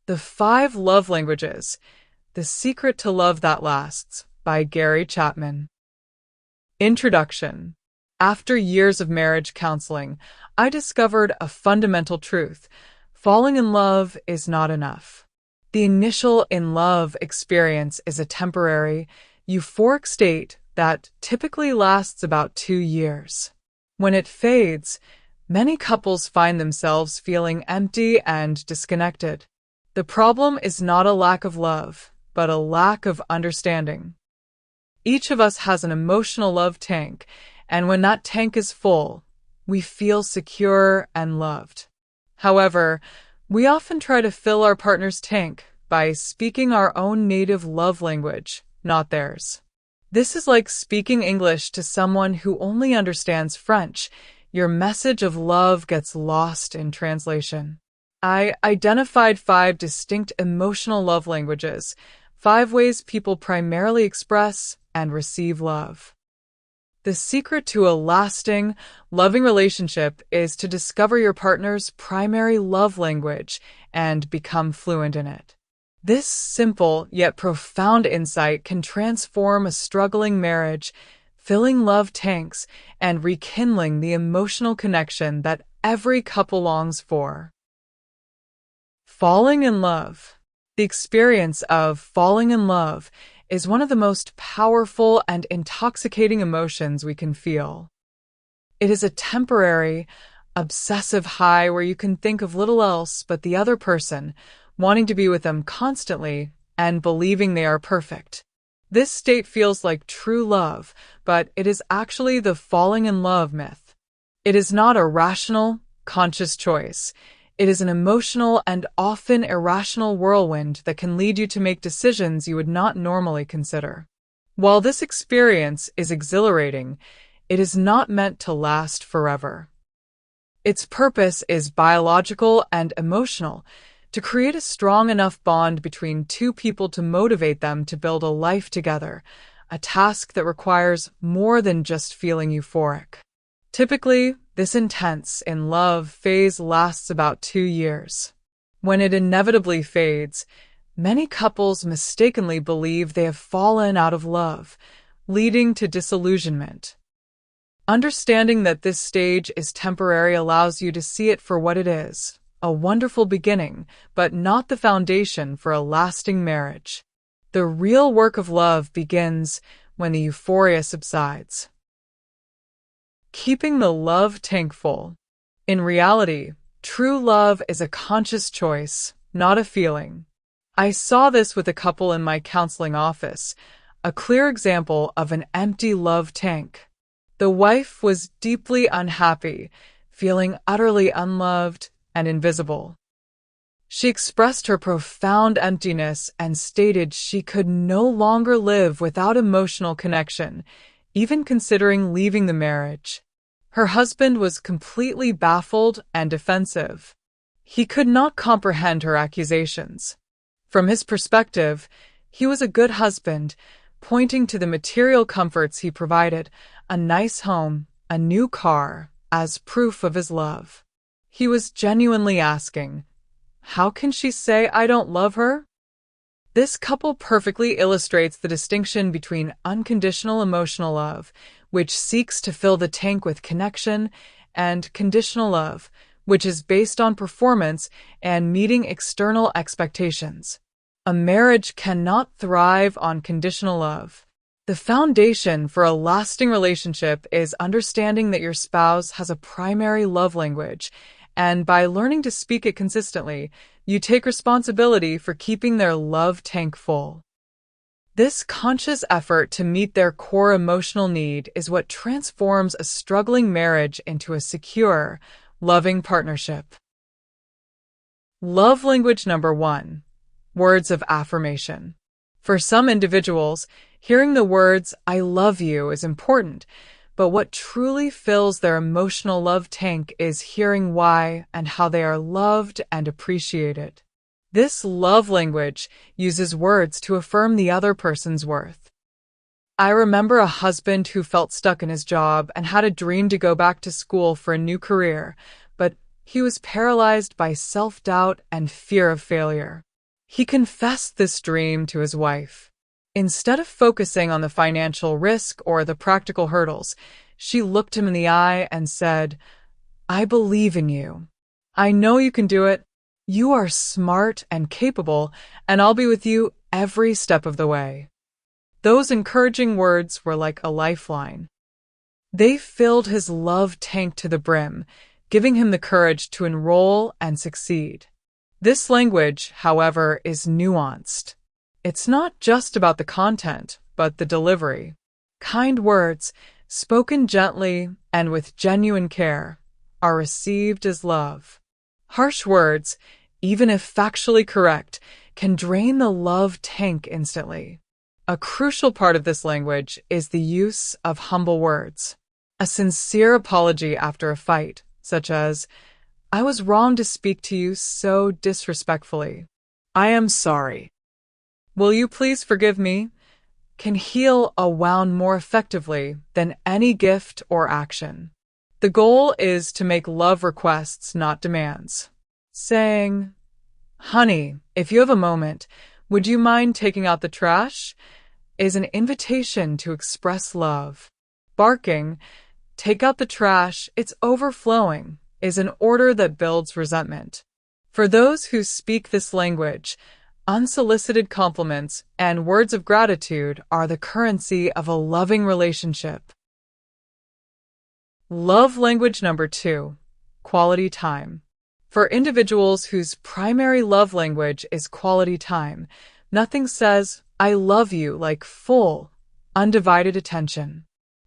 The Five Love Languages: The Secret to Love That Lasts by Gary Chapman. Introduction. After years of marriage counseling, I discovered a fundamental truth. Falling in love is not enough. The initial in love experience is a temporary, euphoric state that typically lasts about 2 years. When it fades, many couples find themselves feeling empty and disconnected. The problem is not a lack of love, but a lack of understanding. Each of us has an emotional love tank, and when that tank is full, we feel secure and loved. However, we often try to fill our partner's tank by speaking our own native love language, not theirs. This is like speaking English to someone who only understands French. Your message of love gets lost in translation. I identified 5 distinct emotional love languages, 5 ways people primarily express and receive love. The secret to a lasting, loving relationship is to discover your partner's primary love language and become fluent in it. This simple yet profound insight can transform a struggling marriage, filling love tanks and rekindling the emotional connection that every couple longs for. Falling in love. The experience of falling in love is one of the most powerful and intoxicating emotions we can feel. It is a temporary, obsessive high where you can think of little else but the other person, wanting to be with them constantly and believing they are perfect. This state feels like true love, but it is actually the falling in love myth. It is not a rational, conscious choice. It is an emotional and often irrational whirlwind that can lead you to make decisions you would not normally consider. While this experience is exhilarating, it is not meant to last forever. Its purpose is biological and emotional, to create a strong enough bond between 2 people to motivate them to build a life together, a task that requires more than just feeling euphoric. Typically, this intense in love phase lasts about 2 years. When it inevitably fades, many couples mistakenly believe they have fallen out of love, leading to disillusionment. Understanding that this stage is temporary allows you to see it for what it is, a wonderful beginning, but not the foundation for a lasting marriage. The real work of love begins when the euphoria subsides. Keeping the love tank full. In reality, true love is a conscious choice, not a feeling. I saw this with a couple in my counseling office, a clear example of an empty love tank. The wife was deeply unhappy, feeling utterly unloved and invisible. She expressed her profound emptiness and stated she could no longer live without emotional connection, even considering leaving the marriage. Her husband was completely baffled and defensive. He could not comprehend her accusations. From his perspective, he was a good husband, pointing to the material comforts he provided, a nice home, a new car, as proof of his love. He was genuinely asking, "How can she say I don't love her?" This couple perfectly illustrates the distinction between unconditional emotional love, which seeks to fill the tank with connection, and conditional love, which is based on performance and meeting external expectations. A marriage cannot thrive on conditional love. The foundation for a lasting relationship is understanding that your spouse has a primary love language, and by learning to speak it consistently, you take responsibility for keeping their love tank full. This conscious effort to meet their core emotional need is what transforms a struggling marriage into a secure, loving partnership. Love language number 1: words of affirmation. For some individuals, hearing the words "I love you" is important, but what truly fills their emotional love tank is hearing why and how they are loved and appreciated. This love language uses words to affirm the other person's worth. I remember a husband who felt stuck in his job and had a dream to go back to school for a new career, but he was paralyzed by self-doubt and fear of failure. He confessed this dream to his wife. Instead of focusing on the financial risk or the practical hurdles, she looked him in the eye and said, "I believe in you. I know you can do it. You are smart and capable, and I'll be with you every step of the way." Those encouraging words were like a lifeline. They filled his love tank to the brim, giving him the courage to enroll and succeed. This language, however, is nuanced. It's not just about the content, but the delivery. Kind words, spoken gently and with genuine care, are received as love. Harsh words, even if factually correct, can drain the love tank instantly. A crucial part of this language is the use of humble words. A sincere apology after a fight, such as, "I was wrong to speak to you so disrespectfully. I am sorry. Will you please forgive me?" can heal a wound more effectively than any gift or action. The goal is to make love requests, not demands. Saying, "Honey, if you have a moment, would you mind taking out the trash?" is an invitation to express love. Barking, "Take out the trash, it's overflowing," is an order that builds resentment. For those who speak this language, unsolicited compliments and words of gratitude are the currency of a loving relationship. Love language number 2, quality time. For individuals whose primary love language is quality time, nothing says, "I love you" like full, undivided attention.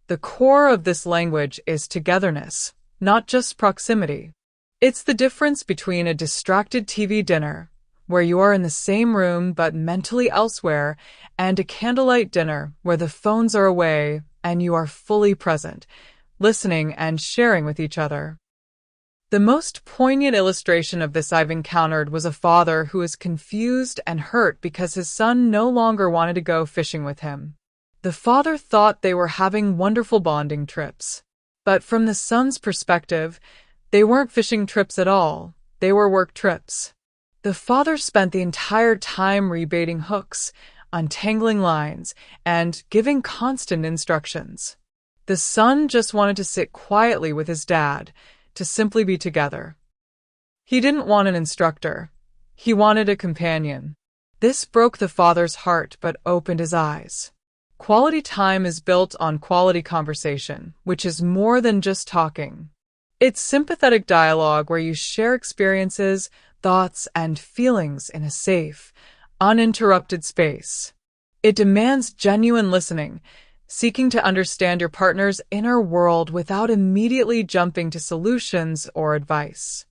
The core of this language is togetherness, not just proximity. It's the difference between a distracted TV dinner, where you are in the same room but mentally elsewhere, and a candlelight dinner where the phones are away and you are fully present, listening and sharing with each other. The most poignant illustration of this I've encountered was a father who was confused and hurt because his son no longer wanted to go fishing with him. The father thought they were having wonderful bonding trips. But from the son's perspective, they weren't fishing trips at all. They were work trips. The father spent the entire time rebaiting hooks, untangling lines, and giving constant instructions. The son just wanted to sit quietly with his dad, to simply be together. He didn't want an instructor. He wanted a companion. This broke the father's heart but opened his eyes. Quality time is built on quality conversation, which is more than just talking. It's sympathetic dialogue where you share experiences, thoughts, and feelings in a safe, uninterrupted space. It demands genuine listening, seeking to understand your partner's inner world without immediately jumping to solutions or advice.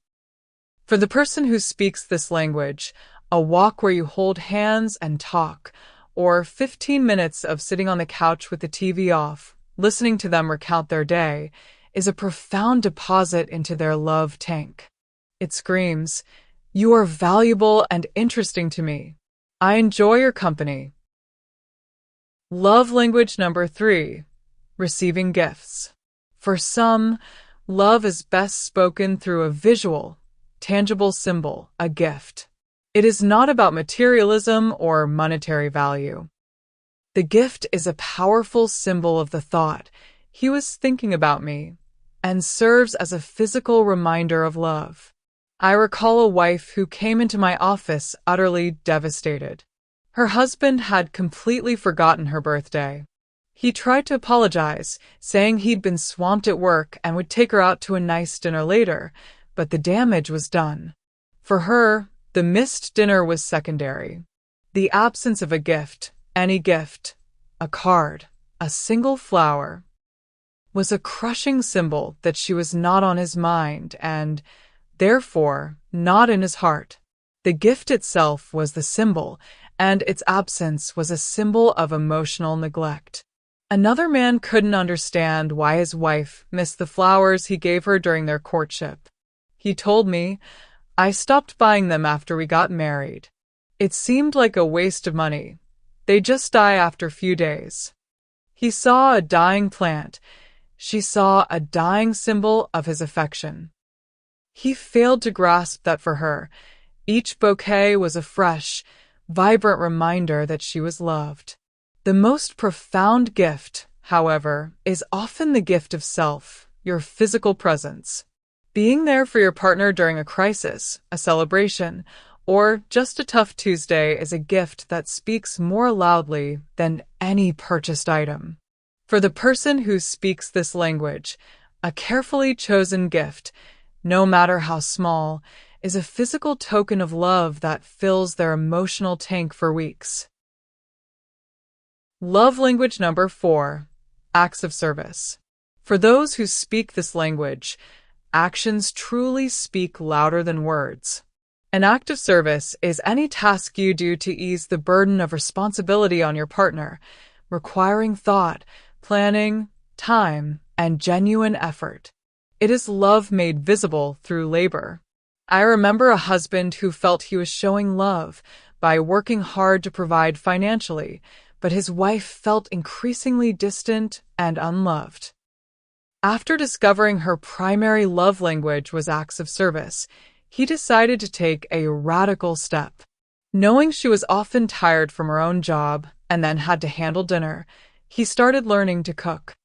For the person who speaks this language, a walk where you hold hands and talk, or 15 minutes of sitting on the couch with the TV off, listening to them recount their day, is a profound deposit into their love tank. It screams, "You are valuable and interesting to me. I enjoy your company." Love language number 3, receiving gifts. For some, love is best spoken through a visual, tangible symbol, a gift. It is not about materialism or monetary value. The gift is a powerful symbol of the thought, "He was thinking about me," and serves as a physical reminder of love. I recall a wife who came into my office utterly devastated. Her husband had completely forgotten her birthday. He tried to apologize, saying he'd been swamped at work and would take her out to a nice dinner later, but the damage was done. For her, the missed dinner was secondary. The absence of a gift, any gift, a card, a single flower, was a crushing symbol that she was not on his mind and, therefore, not in his heart. The gift itself was the symbol, and its absence was a symbol of emotional neglect. Another man couldn't understand why his wife missed the flowers he gave her during their courtship. He told me, "I stopped buying them after we got married. It seemed like a waste of money. They just die after a few days." He saw a dying plant. She saw a dying symbol of his affection. He failed to grasp that for her, Each bouquet was a fresh, vibrant reminder that she was loved. The most profound gift, however, is often the gift of self, your physical presence. Being there for your partner during a crisis, a celebration, or just a tough Tuesday is a gift that speaks more loudly than any purchased item. For the person who speaks this language, a carefully chosen gift, no matter how small, is a physical token of love that fills their emotional tank for weeks. Love language number 4, acts of service. For those who speak this language, actions truly speak louder than words. An act of service is any task you do to ease the burden of responsibility on your partner, requiring thought, planning, time, and genuine effort. It is love made visible through labor. I remember a husband who felt he was showing love by working hard to provide financially, but his wife felt increasingly distant and unloved. After discovering her primary love language was acts of service, he decided to take a radical step. Knowing she was often tired from her own job and then had to handle dinner, he started learning to cook.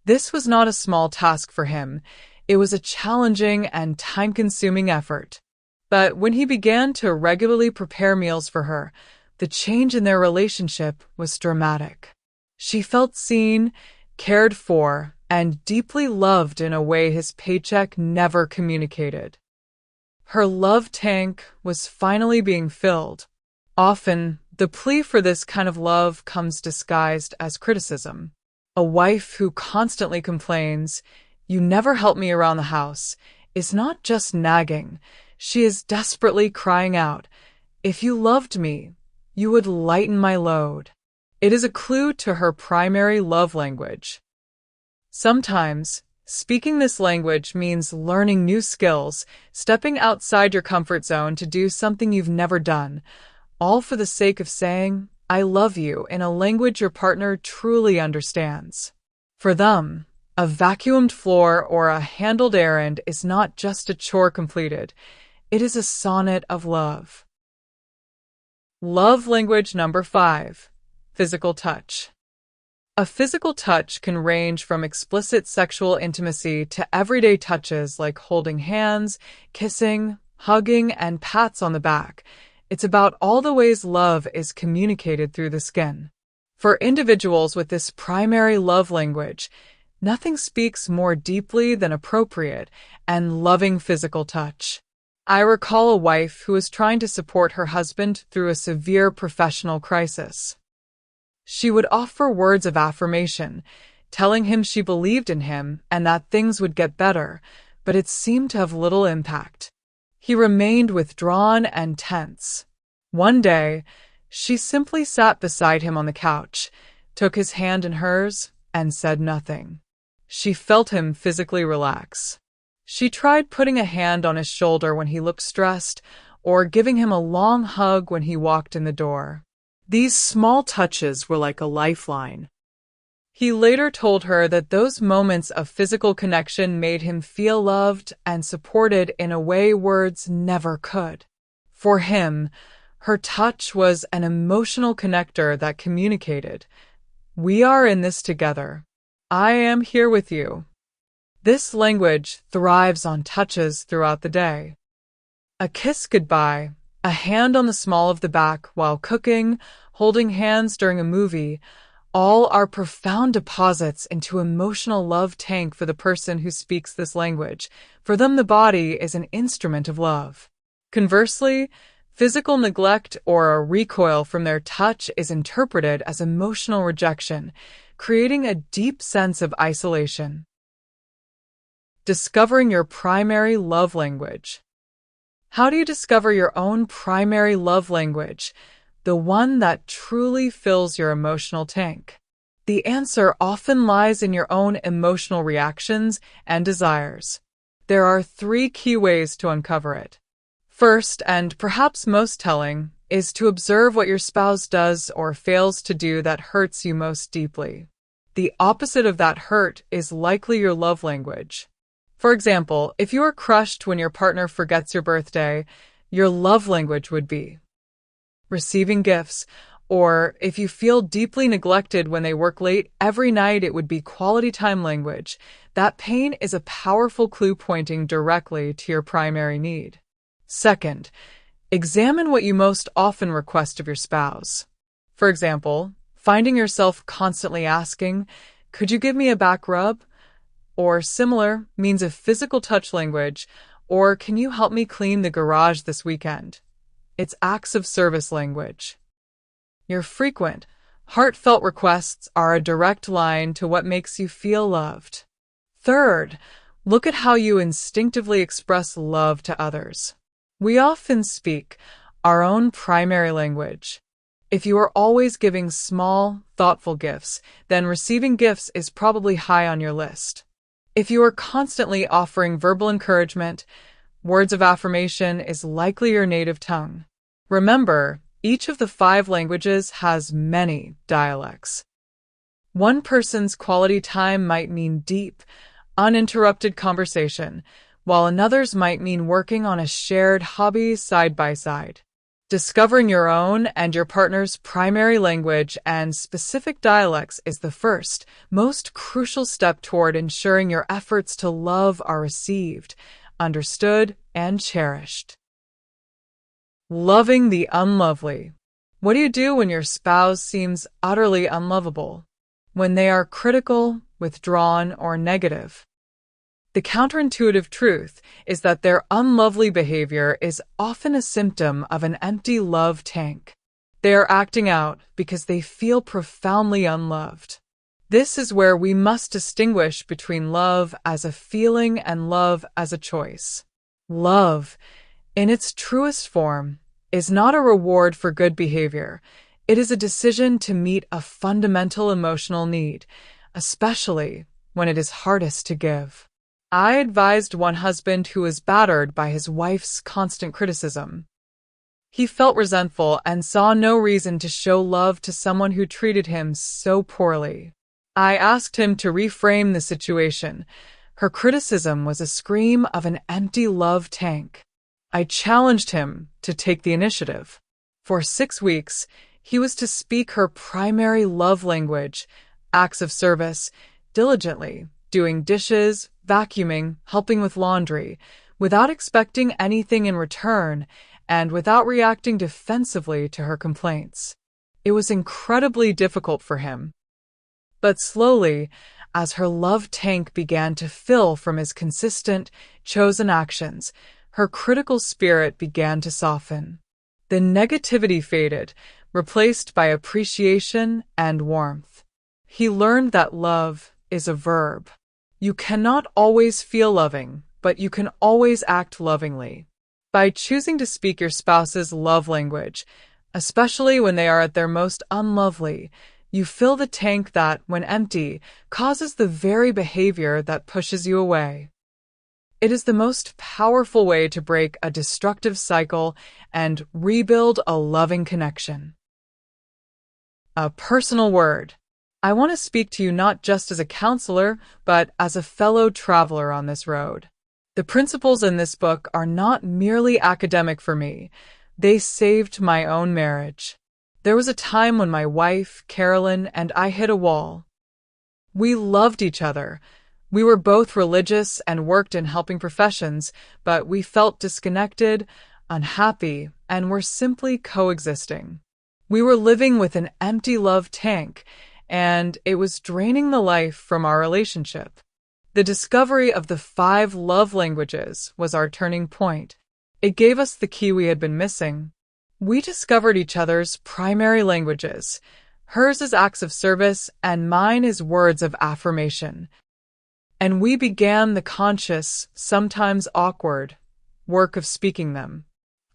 This was not a small task for him. It was a challenging and time-consuming effort. But when he began to regularly prepare meals for her, the change in their relationship was dramatic. She felt seen, cared for, and deeply loved in a way his paycheck never communicated. Her love tank was finally being filled. Often, the plea for this kind of love comes disguised as criticism. A wife who constantly complains, "You never help me around the house," is not just nagging. She is desperately crying out, "If you loved me, you would lighten my load." It is a clue to her primary love language. Sometimes, speaking this language means learning new skills, stepping outside your comfort zone to do something you've never done, all for the sake of saying, "I love you" in a language your partner truly understands. For them, a vacuumed floor or a handled errand is not just a chore completed. It is a sonnet of love. Love language number 5, physical touch. A physical touch can range from explicit sexual intimacy to everyday touches like holding hands, kissing, hugging, and pats on the back. It's about all the ways love is communicated through the skin. For individuals with this primary love language, nothing speaks more deeply than appropriate and loving physical touch. I recall a wife who was trying to support her husband through a severe professional crisis. She would offer words of affirmation, telling him she believed in him and that things would get better, but it seemed to have little impact. He remained withdrawn and tense. One day, she simply sat beside him on the couch, took his hand in hers, and said nothing. She felt him physically relax. She tried putting a hand on his shoulder when he looked stressed, or giving him a long hug when he walked in the door. These small touches were like a lifeline. He later told her that those moments of physical connection made him feel loved and supported in a way words never could. For him, her touch was an emotional connector that communicated, "We are in this together. I am here with you." This language thrives on touches throughout the day. A kiss goodbye, a hand on the small of the back while cooking, holding hands during a movie, all are profound deposits into emotional love tank for the person who speaks this language. For them, the body is an instrument of love. Conversely, physical neglect or a recoil from their touch is interpreted as emotional rejection, creating a deep sense of isolation. Discovering your primary love language. How do you discover your own primary love language, the one that truly fills your emotional tank? The answer often lies in your own emotional reactions and desires. There are 3 key ways to uncover it. First, and perhaps most telling, is to observe what your spouse does or fails to do that hurts you most deeply. The opposite of that hurt is likely your love language. For example, if you are crushed when your partner forgets your birthday, your love language would be. Receiving gifts, or if you feel deeply neglected when they work late every night, it would be quality time language. That pain is a powerful clue pointing directly to your primary need. Second, examine what you most often request of your spouse. For example, finding yourself constantly asking, "Could you give me a back rub?" Or similar means of physical touch language, or "Can you help me clean the garage this weekend?" It's acts of service language. Your frequent, heartfelt requests are a direct line to what makes you feel loved. Third, look at how you instinctively express love to others. We often speak our own primary language. If you are always giving small, thoughtful gifts, then receiving gifts is probably high on your list. If you are constantly offering verbal encouragement, words of affirmation is likely your native tongue. Remember, each of the 5 languages has many dialects. One person's quality time might mean deep, uninterrupted conversation, while another's might mean working on a shared hobby side by side. Discovering your own and your partner's primary language and specific dialects is the first, most crucial step toward ensuring your efforts to love are received, understood, and cherished. Loving the unlovely. What do you do when your spouse seems utterly unlovable? When they are critical, withdrawn, or negative? The counterintuitive truth is that their unlovely behavior is often a symptom of an empty love tank. They are acting out because they feel profoundly unloved. This is where we must distinguish between love as a feeling and love as a choice. Love, in its truest form, is not a reward for good behavior. It is a decision to meet a fundamental emotional need, especially when it is hardest to give. I advised one husband who was battered by his wife's constant criticism. He felt resentful and saw no reason to show love to someone who treated him so poorly. I asked him to reframe the situation. Her criticism was a scream of an empty love tank. I challenged him to take the initiative. For 6 weeks, he was to speak her primary love language, acts of service, diligently, doing dishes, vacuuming, helping with laundry, without expecting anything in return and without reacting defensively to her complaints. It was incredibly difficult for him. But slowly, as her love tank began to fill from his consistent, chosen actions, her critical spirit began to soften. The negativity faded, replaced by appreciation and warmth. He learned that love is a verb. You cannot always feel loving, but you can always act lovingly. By choosing to speak your spouse's love language, especially when they are at their most unlovely, you fill the tank that, when empty, causes the very behavior that pushes you away. It is the most powerful way to break a destructive cycle and rebuild a loving connection. A personal word. I want to speak to you not just as a counselor, but as a fellow traveler on this road. The principles in this book are not merely academic for me. They saved my own marriage. There was a time when my wife, Carolyn, and I hit a wall. We loved each other. We were both religious and worked in helping professions, but we felt disconnected, unhappy, and were simply coexisting. We were living with an empty love tank, and it was draining the life from our relationship. The discovery of the 5 love languages was our turning point. It gave us the key we had been missing. We discovered each other's primary languages. Hers is acts of service, and mine is words of affirmation. And we began the conscious, sometimes awkward, work of speaking them.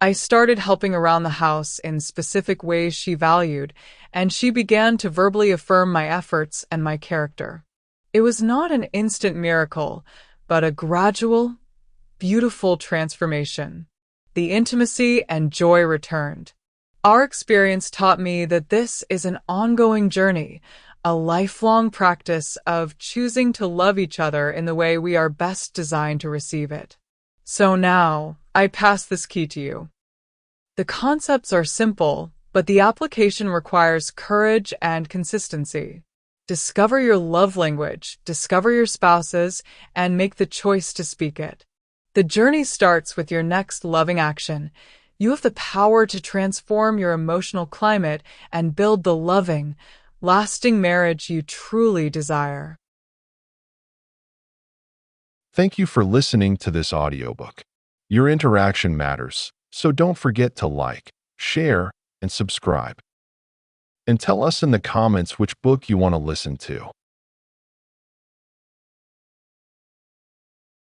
I started helping around the house in specific ways she valued, and she began to verbally affirm my efforts and my character. It was not an instant miracle, but a gradual, beautiful transformation. The intimacy and joy returned. Our experience taught me that this is an ongoing journey, a lifelong practice of choosing to love each other in the way we are best designed to receive it. So now, I pass this key to you. The concepts are simple, but the application requires courage and consistency. Discover your love language, discover your spouse's, and make the choice to speak it. The journey starts with your next loving action. You have the power to transform your emotional climate and build the loving, lasting marriage you truly desire. Thank you for listening to this audiobook. Your interaction matters, so don't forget to like, share, and subscribe. And tell us in the comments which book you want to listen to.